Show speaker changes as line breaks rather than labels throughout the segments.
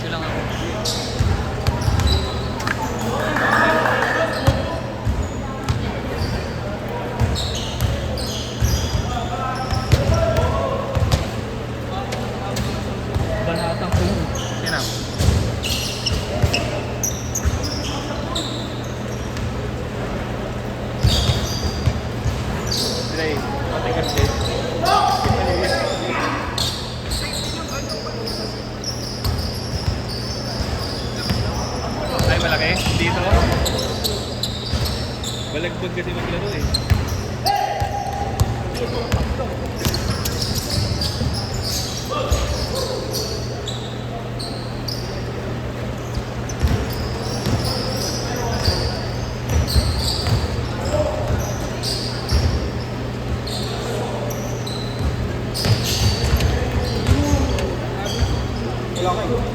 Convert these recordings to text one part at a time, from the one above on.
nyo lang ako. Banatang po. Yan na. Dre, pati kasi. Ay, malaki? Dito? Balagbag kasi maglaro eh.
Wala ko eh.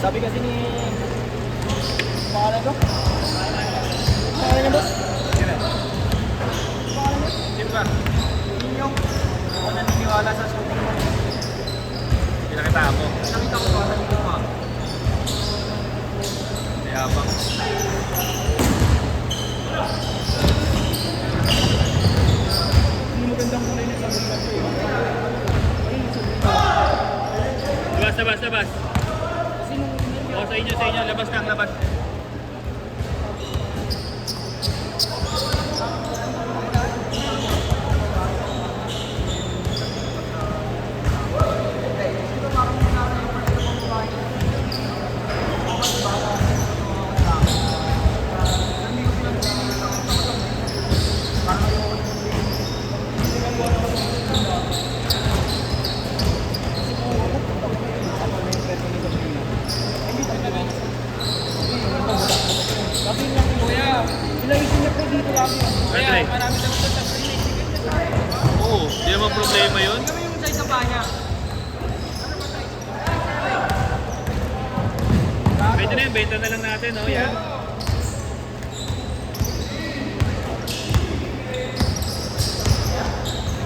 Sabi kasi ni... Pangalan ko? Pangalan niya, boss?
Sino?
Pangalan niya?
Sino ba?
Yung ako naniniwala sa shooting mo.
Pinakita ako.
Nakita ko ba? Nakita ko ba?
Mayabang.
Hindi magandang kulay na sabi ko eh.
Labas, labas, labas.
Kasi nung
O, sa inyo, labas lang, labas.
Kasi nga kuya, ilaisin niya po dito lang yun.
Kaya,
Kaya marami naman sa sarili.
Oo, di naman problema yun.
Kami yung sa isa pa niya.
Pwede na yun, benta na lang natin, no? Yan.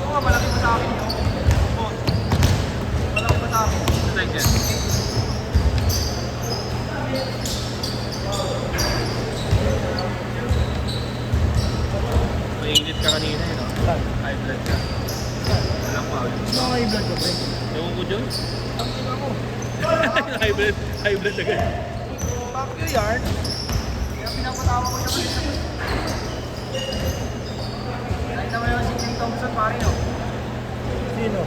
Oo, malaki pa sa akin yun. Boss, malaki pa sa akin.
Ito tayo dyan. Mainit ka kanina, eh, no? High blood ka. Walang pa.
Mga high blood ko, pre.
Ewan ko dyan.
Ang ina mo.
High blood agad.
Bakit yarn? Kaya pinapatawa ko siya kanina. Kahit naman naman si Jay Thompson, pare, no? Sino?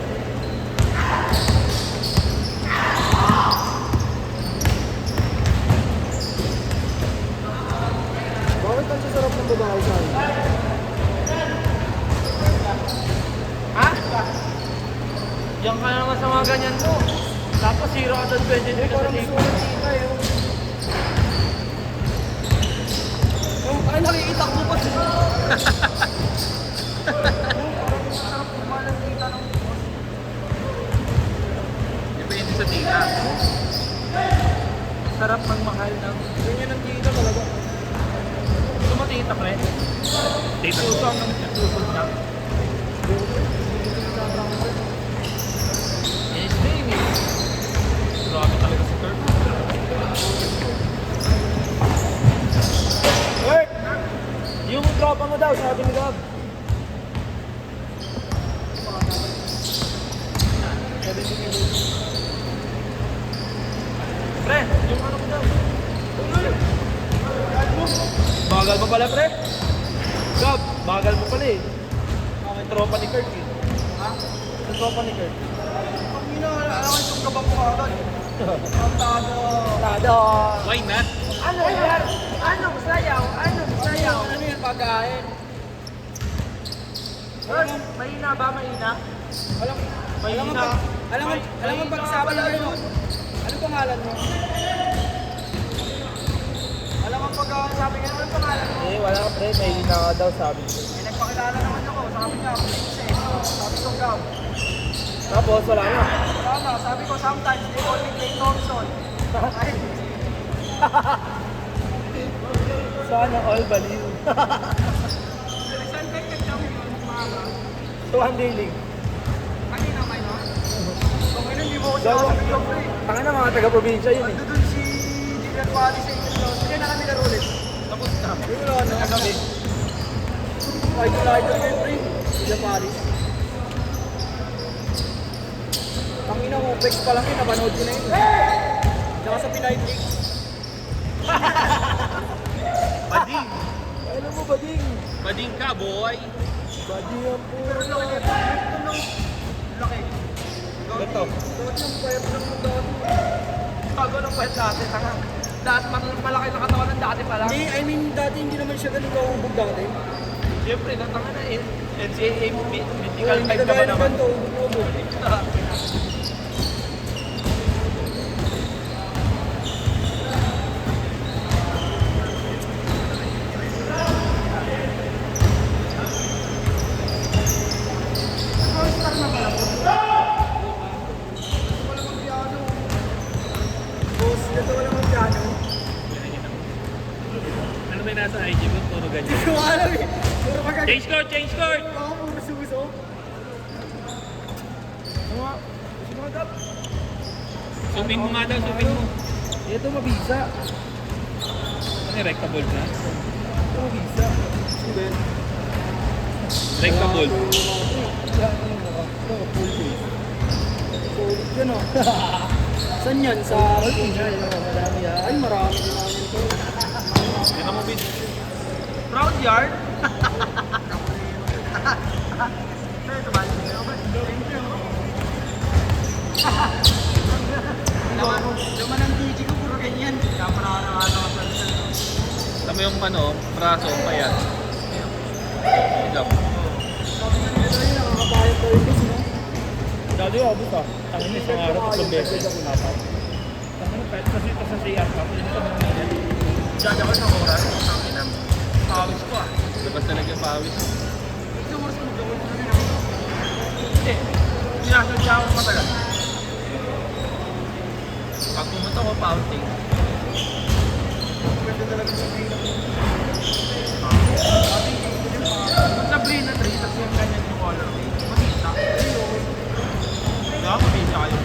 Bakit ang sasarap ng babae sa akin? Ha? Diyan ka naman sa mga ganyan mo. Tapos 0 out of 20 ka sa table. Ay, nakikita ko pa siya. Sarap kumalang kita ng boss.
Depende sa tita.
Sarap magmahal ng... Ganyan ang kita talaga. Gusto mo tita, pre?
Tita.
Puso ang nagsusod na. Yes, baby.
Grabe talaga si Kurt.
Kurt! Yung tropa mo daw, sabi ni Gab. Pre, yung ano mo daw. Bagal mo pala, pre. Gab, bagal mo pala eh. Ang tropa ni Kurt eh. Ha? Ang tropa ni Kurt. Ang alam ko yung kabang mo agad. Ang tado.
Why not?
Ano yan? Anong sayaw? Anong sayaw? Ano yan pagkain? Mahina ba? Mahina? Mahina. Alam mo pagsabi na yun. Ano pangalan mo? Alam mo pagsabi nga ano pangalan mo? Eh, wala pre. Mahina ka daw sabi ko. Eh, nagpakilala naman ako. Sabi niya ako. Sabi ko Gab. Tapos wala na. Wala na. Sabi ko sometimes they call me Jay Thompson. Sana all baliw. Saan kayo nagsabi mo ng mga? Tuhan Daily. Kanina may no?
Ngayon, hindi mo ako sinasabi yung pre.
Tanga na mga taga-probinsya yun eh.
Ando dun si Julian Pali sa inyo. Sige na kami laro ulit.
Tapos na.
Yung wala na kami. Idol kayo pre. Julian Pali. Tangina mo, flex pa lang yun. Napanood ko na yun. Tsaka sa Pinay League.
Bading.
Alam mo ba, Ding?
Bading ka, boy.
Badi yan po.
Pero laki ito nung laki.
Ito.
Dati yung payat lang ng dati.
Tago ng pwet dati, tanga. Dati malaki na katawan ng dati pala.
Hindi, I mean, dati hindi naman siya ganun kahubog dati.
Siyempre, natanga na eh. NCAA medical
Hindi
type
ka
na ba
gaya ng
naman?
ganito, hubog-hubog. Boss, ganito wala mang piano.
Ano ba yung nasa IG mo? Puro ganyan.
Hindi ko alam eh. Puro magagaling.
Change court! Change court!
Oo, puro suso.
Mga, sino ka dap?
Zoom mo nga daw, zoom mo.
Ito mabisa.
Ano yung rectable na?
Ito mabisa.
Sino ba yun?
Rectable.
Ito, full face.
Solid yun oh. Saan yan? Sa...
Madami yan.
Ay, marami din namin ito.
Yan mo, Bin.
Proud yard.
Laman ng DJ ko, puro ganyan. Kaya parang
Alam mo yung ano, braso, payat. Ikaw.
sabi nga nila doon, nakakabayad daw yung bus, no?
Dati yung abot ah. Tangin na isang araw, 3 beses. Tangin na kahit kasi ito sa CR pa. Hindi ka mga yan. Diyan ako sa oras. Tangin na. Pawis ko ah.
Labas talaga yung pawis.
Ito, oras mo gawin mo na
Hindi. Sinasadya ako matagal.
Pag pumunta ko, pouting.
Pwede talaga sabihin na.
Sa brain na 3, tapos yung ganyan yung color. Mabisa. Diba? Mabisa kayo.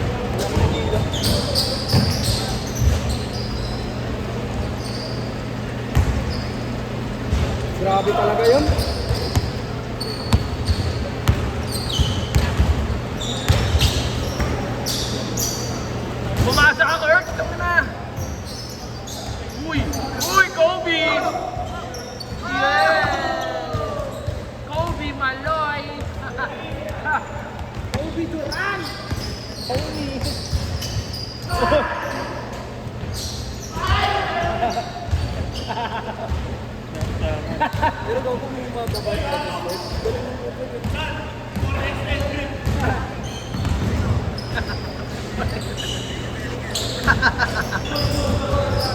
Grabe talaga yun.
Bumasa ka, Kurt! Tama na! Uy! Uy, Kobe! Yeah! Kobe Maloy!
Kobe Durant!
Kobe!
Pero gaw ko may mababay ka sa sport.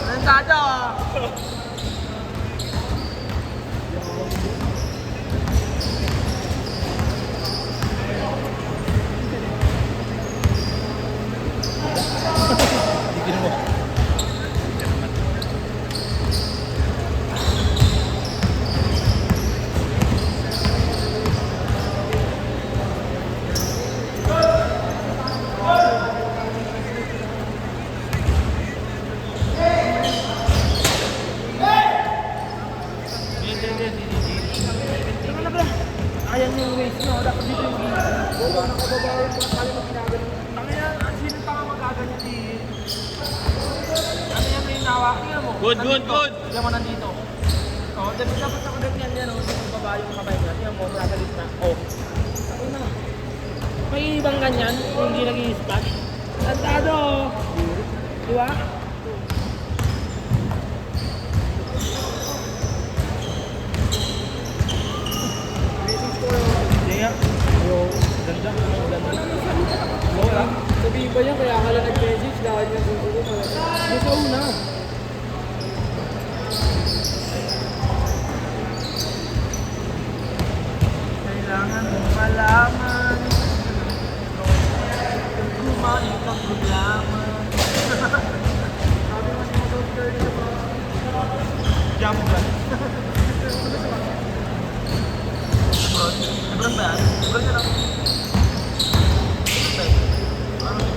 Nandado! Tignan mo. Tama na ba? Ayan yung waist nyo. Dapat dito yung gilid.
Wala nang kababayan mga kali mo ginagaling.
Tama yan. Sino pa nga magaganyan di? Ano yan may nawa? Tingnan mo.
Good, good,
Nandito.
good.
Tingnan mo nandito. Oh, dapat ako ganyan yan. Oh. Yung baba yung kamay niya. Tingnan mo. Nasa gitna. Oh. Ano na? May ibang ganyan. Kung hindi nag-i-spot. Tantado. Di ba?
Amazing score.
Hindi nga. Yung ganda. Ganda. Wala.
Sabihin ba yan, kaya ka lang nag-message dahil nga susunod ko.
Yung sa una. Kailangan mong malaman kung kumain kang problema.
Sabi mo si South Carolina ba?
Jump ba? Lebron ba yan? Lebron ka lang. Lebron ba yan?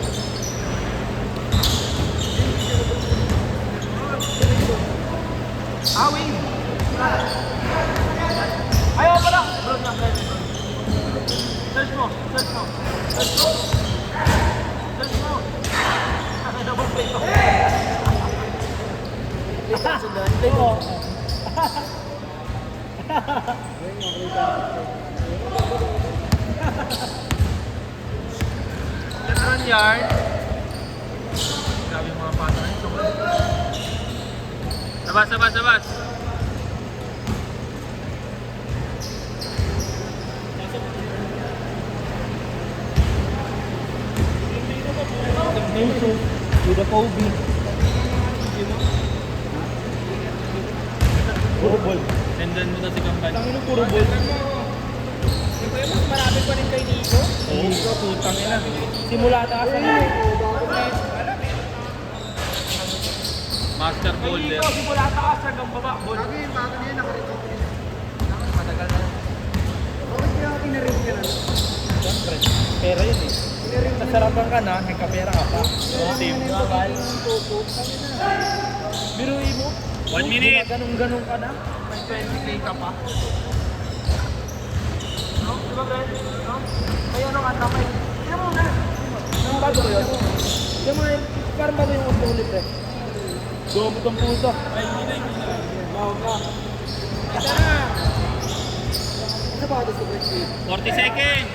sundan.
Oo.
Lebron yard. Grabe yung mga pata na ito. Sabas, sabas, sabas.
With the Kobe. Puro ball.
Sendan mo na si Kampan.
Tangin mo, puro ball.
Ito yung mas malapit pa rin kay Nico.
Oo.
Ito, putang ina. Simula taas na lang.
Master Boulder.
Ito, simula taas hanggang baba. Ball.
Lagi yung bago niya nakarecover yun. Matagal na. Bakit kaya pinarin ka na?
Siyempre, pera yun eh. Nasarapan ka na, nagkapera ka pa.
Team.
Biruin mo.
1 minute.
Ganun-ganun ka na. May 20k ka pa. No? Di ba, Brent? No? May ano ka, tamay. Tignan mo na. Ang bago yun. Tignan mo yun. Parang bago yung ulit, Brent. Gumot ang puso. Ay, hindi na. Bawag ka.
Ito na! Isa pa ito sa birthday.
40 seconds.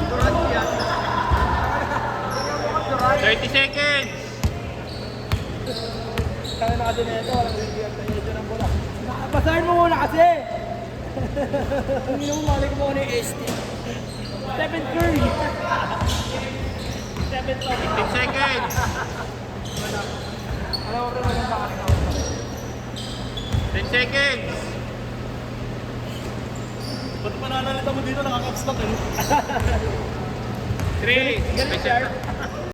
Durant yan.
30 seconds.
Kaya na kasi na ito. Walang bigyan tayo dito ng bola. Basahin mo muna kasi.
Hindi mo malik mo ni ST.
Stephen Curry. Stephen Curry.
15 seconds.
Alam mo rin ang bakit ako.
10 seconds.
Ba't pananalita mo dito? Nakakaps lang eh.
3. Special.